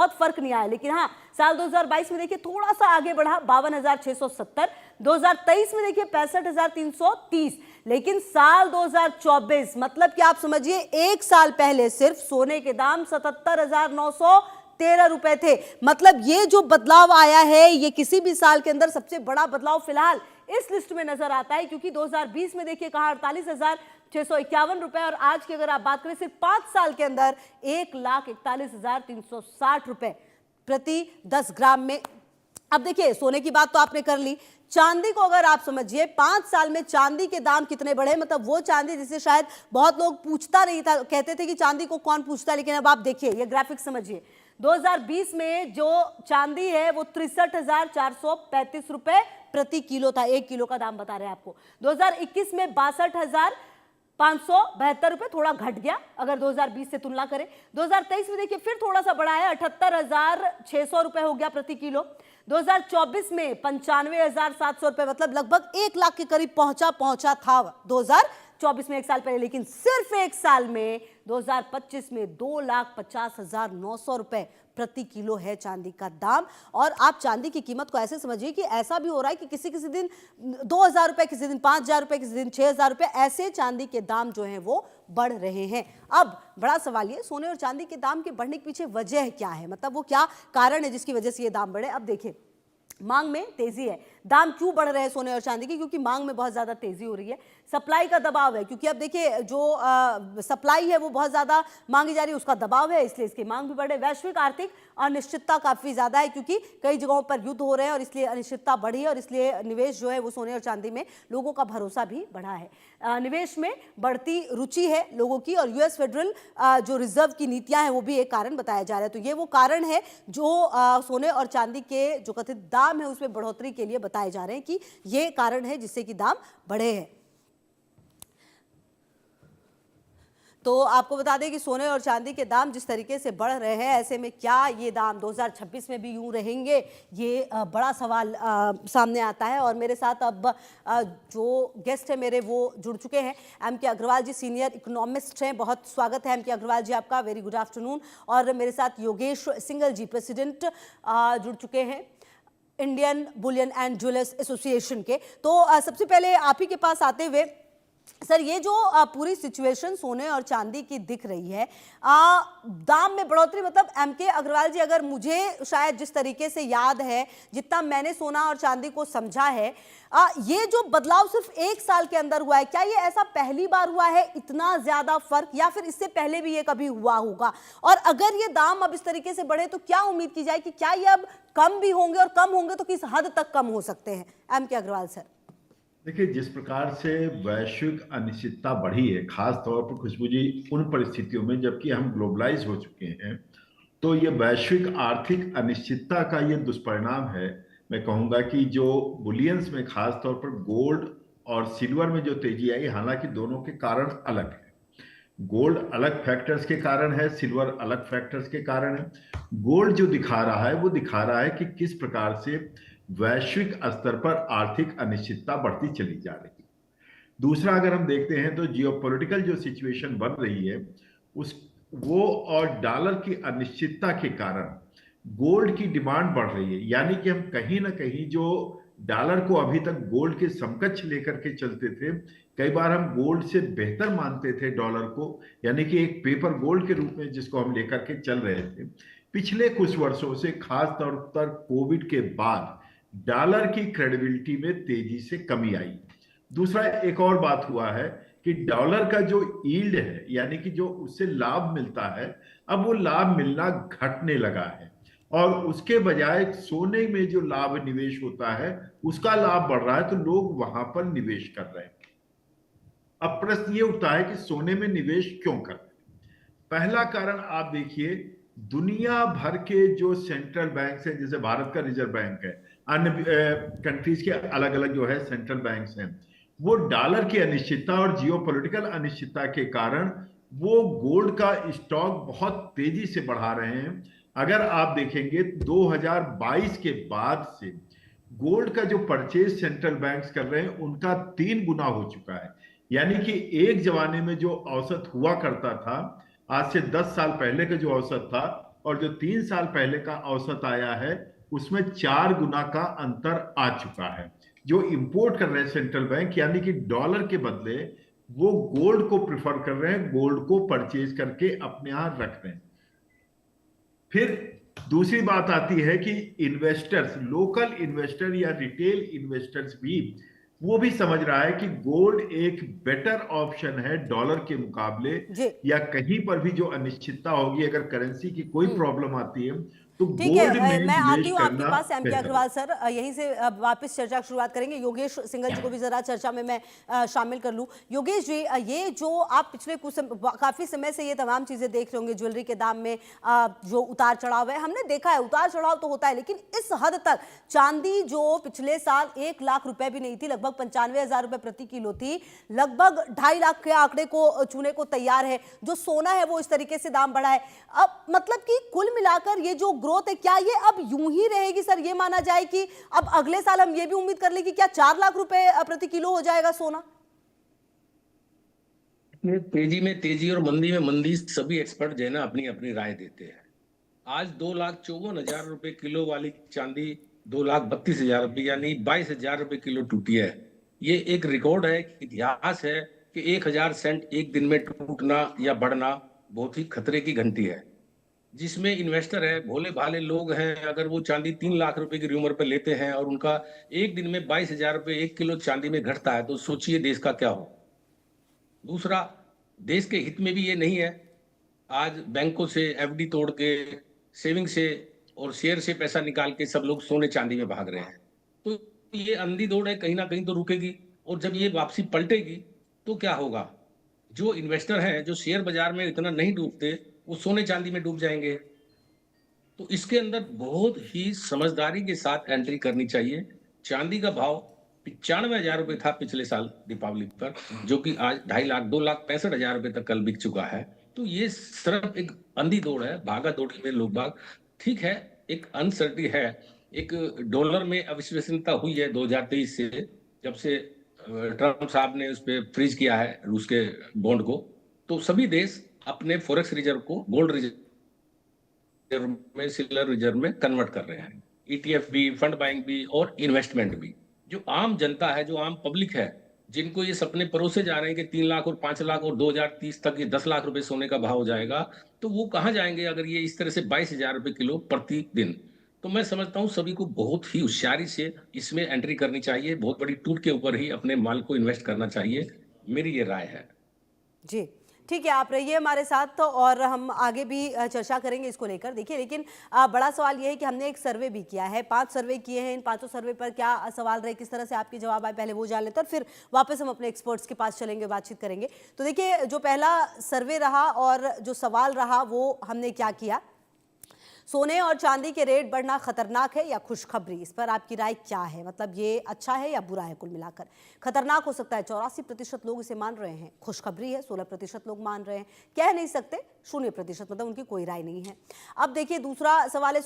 बहुत फर्क नहीं आया। लेकिन हाँ, साल 2022 में देखिए थोड़ा सा आगे बढ़ा 52,670, 2023 में देखिए 65,330। लेकिन साल 2024 मतलब कि आप समझिए एक साल पहले सिर्फ सोने के दाम 77,913 रुपए थे। मतलब ये जो बदलाव आया है ये किसी भी साल के अंदर सबसे बड़ा बदलाव फिलहाल इस लिस्ट में नजर आता है, क्योंकि 2020 में देखिए कहा 48,651 रुपए, और आज की अगर आप बात करें सिर्फ 5 साल के अंदर 1,41,360 रुपए प्रति 10 ग्राम में। अब देखिए सोने की बात तो आपने कर ली, चांदी को अगर आप समझिए 5 साल में चांदी के दाम कितने बढ़े, मतलब वो चांदी जिसे शायद बहुत लोग पूछता नहीं था, कहते थे कि चांदी को कौन पूछता है, लेकिन अब आप देखिए ये ग्राफिक समझिए। 2020 में जो चांदी है वो 63,435 रुपए प्रति किलो था, 1 किलो का दाम बता रहे हैं आपको। 2021 में 62,572 रुपए, थोड़ा घट गया अगर 2020 से तुलना करें। 2023 में देखिए फिर थोड़ा सा बढ़ा है, 78,600 रुपए हो गया प्रति किलो। 2024 में 95,700 रुपए, मतलब लगभग 1 लाख के करीब पहुंचा था 2024 में, एक साल पहले। लेकिन सिर्फ एक साल में 2025 में 2,50,900 रुपए प्रति किलो है चांदी का दाम। और आप चांदी की कीमत को ऐसे समझिए कि ऐसा भी हो रहा है कि किसी किसी दिन 2,000 रुपए, किसी दिन 5,000 रुपए, किसी दिन 6,000 रुपए, ऐसे चांदी के दाम जो हैं वो बढ़ रहे हैं। अब बड़ा सवाल ये, सोने और चांदी के दाम के बढ़ने के पीछे वजह क्या है, मतलब वो क्या कारण है जिसकी वजह से ये दाम बढ़े। अब देखिए मांग में तेजी है। दाम क्यों बढ़ रहे हैं सोने और चांदी की? क्योंकि मांग में बहुत ज्यादा तेजी हो रही है, सप्लाई का दबाव है, क्योंकि अब देखिए जो सप्लाई है वो बहुत ज्यादा मांगी जा रही है, उसका दबाव है, इसलिए इसकी मांग भी बढ़े। वैश्विक आर्थिक अनिश्चितता काफी ज्यादा है, क्योंकि कई जगहों पर युद्ध हो रहे हैं और इसलिए अनिश्चितता बढ़ी है, और इसलिए निवेश जो है वो सोने और चांदी में लोगों का भरोसा भी बढ़ा है। निवेश में बढ़ती रुचि है लोगों की, और यूएस फेडरल जो रिजर्व की नीतियां हैं वो भी एक कारण बताया जा रहा है। तो ये वो कारण है जो सोने और चांदी के जो कथित दाम है उसमें बढ़ोतरी के लिए बताए जा रहे हैं कि ये कारण है जिससे कि दाम बढ़े हैं। तो आपको बता दें कि सोने और चांदी के दाम जिस तरीके से बढ़ रहे हैं, ऐसे में क्या ये दाम 2026 में भी यूं रहेंगे, ये बड़ा सवाल सामने आता है। और मेरे साथ अब जो गेस्ट है मेरे वो जुड़ चुके हैं। एम.के. अग्रवाल जी सीनियर इकोनॉमिस्ट हैं, बहुत स्वागत है एम.के. अग्रवाल जी आपका, वेरी गुड आफ्टरनून। और मेरे साथ योगेश सिंघल जी प्रेसिडेंट जुड़ चुके हैं Indian Boolean and jewellers association के। तो सबसे पहले आप ही के पास आते हुए सर, ये जो पूरी सिचुएशन सोने और चांदी की दिख रही है, दाम में बढ़ोतरी, मतलब एम.के. अग्रवाल जी, अगर मुझे शायद जिस तरीके से याद है, जितना मैंने सोना और चांदी को समझा है, ये जो बदलाव सिर्फ एक साल के अंदर हुआ है, क्या ये ऐसा पहली बार हुआ है इतना ज्यादा फर्क, या फिर इससे पहले भी ये कभी हुआ होगा? और अगर ये दाम अब इस तरीके से बढ़े तो क्या उम्मीद की जाए कि क्या ये अब कम भी होंगे, और कम होंगे तो किस हद तक कम हो सकते हैं? एम.के. अग्रवाल सर। देखिए, जिस प्रकार से वैश्विक अनिश्चितता बढ़ी है, खास तौर पर खुशबू जी उन परिस्थितियों में जबकि हम ग्लोबलाइज हो चुके हैं, तो ये वैश्विक आर्थिक अनिश्चितता का ये दुष्परिणाम है। मैं कहूंगा कि जो बुलियंस में खास तौर पर गोल्ड और सिल्वर में जो तेजी आई, हालांकि दोनों के कारण अलग है। गोल्ड अलग फैक्टर्स के कारण है, सिल्वर अलग फैक्टर्स के कारण है। गोल्ड जो दिखा रहा है वो दिखा रहा है कि किस प्रकार से वैश्विक स्तर पर आर्थिक अनिश्चितता बढ़ती चली जा रही है। दूसरा, अगर हम देखते हैं तो जियोपॉलिटिकल जो सिचुएशन बन रही है उस वो और डॉलर की अनिश्चितता के कारण गोल्ड की डिमांड बढ़ रही है। यानी कि हम कहीं ना कहीं जो डॉलर को अभी तक गोल्ड के समकक्ष लेकर के चलते थे, कई बार हम गोल्ड से बेहतर मानते थे डॉलर को, यानी कि एक पेपर गोल्ड के रूप में जिसको हम लेकर के चल रहे थे। पिछले कुछ वर्षों से खास तौर पर कोविड के बाद डॉलर की क्रेडिबिलिटी में तेजी से कमी आई। दूसरा, एक और बात हुआ है कि डॉलर का जो यील्ड है, यानी कि जो उससे लाभ मिलता है, अब वो लाभ मिलना घटने लगा है, और उसके बजाय सोने में जो लाभ निवेश होता है उसका लाभ बढ़ रहा है, तो लोग वहां पर निवेश कर रहे हैं। अब प्रश्न ये उठता है कि सोने में निवेश क्यों कर रहे हैं? पहला कारण आप देखिए, दुनिया भर के जो सेंट्रल बैंक है, जैसे भारत का रिजर्व बैंक है, अन्य कंट्रीज के अलग अलग जो है सेंट्रल बैंक्स हैं, वो डॉलर की अनिश्चितता और जियोपॉलिटिकल अनिश्चितता के कारण वो गोल्ड का स्टॉक बहुत तेजी से बढ़ा रहे हैं। अगर आप देखेंगे 2022 के बाद से गोल्ड का जो परचेज सेंट्रल बैंक्स कर रहे हैं उनका 3 गुना हो चुका है। यानी कि एक जमाने में जो औसत हुआ करता था, आज से 10 साल पहले का जो औसत था और जो 3 साल पहले का औसत आया है उसमें 4 गुना का अंतर आ चुका है। जो इंपोर्ट कर रहे हैं सेंट्रल बैंक, यानी कि डॉलर के बदले वो गोल्ड को प्रिफर कर रहे हैं, गोल्ड को परचेज करके अपने यहां रख रहे हैं। फिर दूसरी बात आती है कि इन्वेस्टर्स, लोकल इन्वेस्टर या रिटेल इन्वेस्टर्स भी, वो भी समझ रहा है कि गोल्ड एक बेटर ऑप्शन है डॉलर के मुकाबले। जी। या कहीं पर भी जो अनिश्चितता होगी, अगर करेंसी की कोई प्रॉब्लम आती है, तो ठीक गोल्ड है, में मैं आती निवेश हूँ आपके करना पास एमके बेहतर है। अग्रवाल सर, यहीं से अब वापस चर्चा की शुरुआत करेंगे। योगेश सिंघल जी को भी जरा चर्चा में मैं शामिल कर लूँ। योगेश जी, ये जो आप पिछले काफी समय से ये तमाम चीजें देख रहे होंगे, ज्वेलरी के दाम में जो उतार चढ़ाव है, हमने देखा है उतार चढ़ाव तो होता है, लेकिन इस हद तक चांदी जो पिछले साल 1 लाख रुपए भी नहीं थी, लगभग 95,000 रुपए प्रति किलो थी, लगभग 2.5 लाख के आंकड़े को छूने को तैयार है। जो सोना है वो इस तरीके से दाम बढ़ा है। अब मतलब कि कुल मिलाकर ये जो ग्रोथ है, क्या ये अब यूं ही रहेगी सर? ये माना जाए कि अब अगले साल हम ये भी उम्मीद कर ले कि क्या 4 लाख रुपए प्रति किलो हो जाएगा सोना? ये तेजी में तेजी और मंदी में मंदी, सभी एक्सपर्ट जो है ना अपनी अपनी राय देते हैं। आज 2,54,000 रुपए किलो वाली चांदी 2,32,000 रुपए यानी 22,000 रुपए किलो टूटी है। ये एक रिकॉर्ड है, इतिहास है कि 1,000 सेंट एक दिन में टूटना या बढ़ना बहुत ही खतरे की घंटी है। जिसमें इन्वेस्टर है, भोले भाले लोग हैं, अगर वो चांदी 3 लाख रुपए की र्यूमर पे लेते हैं और उनका एक दिन में 22,000 रुपए 1 किलो चांदी में घटता है, तो सोचिए देश का क्या हो। दूसरा, देश के हित में भी ये नहीं है। आज बैंकों से एफडी तोड़ के, सेविंग से और शेयर से पैसा निकाल के सब लोग सोने चांदी में भाग रहे हैं। तो ये अंधी दौड़ है, कहीं ना कहीं तो रुकेगी। और जब ये वापसी पलटेगी तो क्या होगा? जो इन्वेस्टर हैं, जो शेयर बाजार में इतना नहीं डूबते, वो सोने चांदी में डूब जाएंगे। तो इसके अंदर बहुत ही समझदारी के साथ एंट्री करनी चाहिए। चांदी का भाव 95,000 रुपए था पिछले साल दीपावली पर, जो कि आज 2.5 लाख 2,65,000 रुपए तक कल बिक चुका है। तो ये सिर्फ एक अंधी दौड़ है, भागा दौड़ी में लोग बाग। ठीक है, एक अनसर्टी है, एक डॉलर में अविश्वसनीयता हुई है 2023 से, जब से ट्रम्प साहब ने उस पर फ्रीज किया है रूस के बॉन्ड को। तो सभी देश अपने फॉरेक्स रिजर्व को गोल्ड रिजर्व में, सिल्वर रिजर्व में कन्वर्ट कर रहे हैं। ईटीएफ भी, फंड बाइंग भी और इन्वेस्टमेंट भी। जो आम जनता है, जो आम पब्लिक है, जिनको ये सपने परोसे जा रहे हैं कि 3 लाख और 5 लाख और 2030 तक ये 10 लाख रुपए सोने का भाव हो जाएगा, तो वो कहाँ जाएंगे अगर ये इस तरह से 22,000 रुपए किलो प्रति दिन। तो मैं समझता हूँ सभी को बहुत ही होशियारी से इसमें एंट्री करनी चाहिए, बहुत बड़ी टूट के ऊपर ही अपने माल को इन्वेस्ट करना चाहिए, मेरी ये राय है। जी, ठीक है, आप रहिए हमारे साथ तो, और हम आगे भी चर्चा करेंगे इसको लेकर। देखिए, लेकिन बड़ा सवाल ये है कि हमने एक सर्वे भी किया है, 5 सर्वे किए हैं। इन 5 सर्वे पर क्या सवाल रहे, किस तरह से आपके जवाब आए, पहले वो जान लेते हैं और फिर वापस हम अपने एक्सपर्ट्स के पास चलेंगे, बातचीत करेंगे। तो देखिए, जो पहला सर्वे रहा और जो सवाल रहा वो हमने क्या किया, सोने और चांदी के रेट बढ़ना खतरनाक है या खुशखबरी? इस पर आपकी राय क्या है? मतलब ये अच्छा है या बुरा है? कुल मिलाकर खतरनाक हो सकता है, 84% लोग इसे मान रहे हैं। खुशखबरी है, 16% लोग मान रहे हैं। कह नहीं सकते, 0%, मतलब उनकी कोई राय नहीं है। अब देखिए, दूसरा सवाल है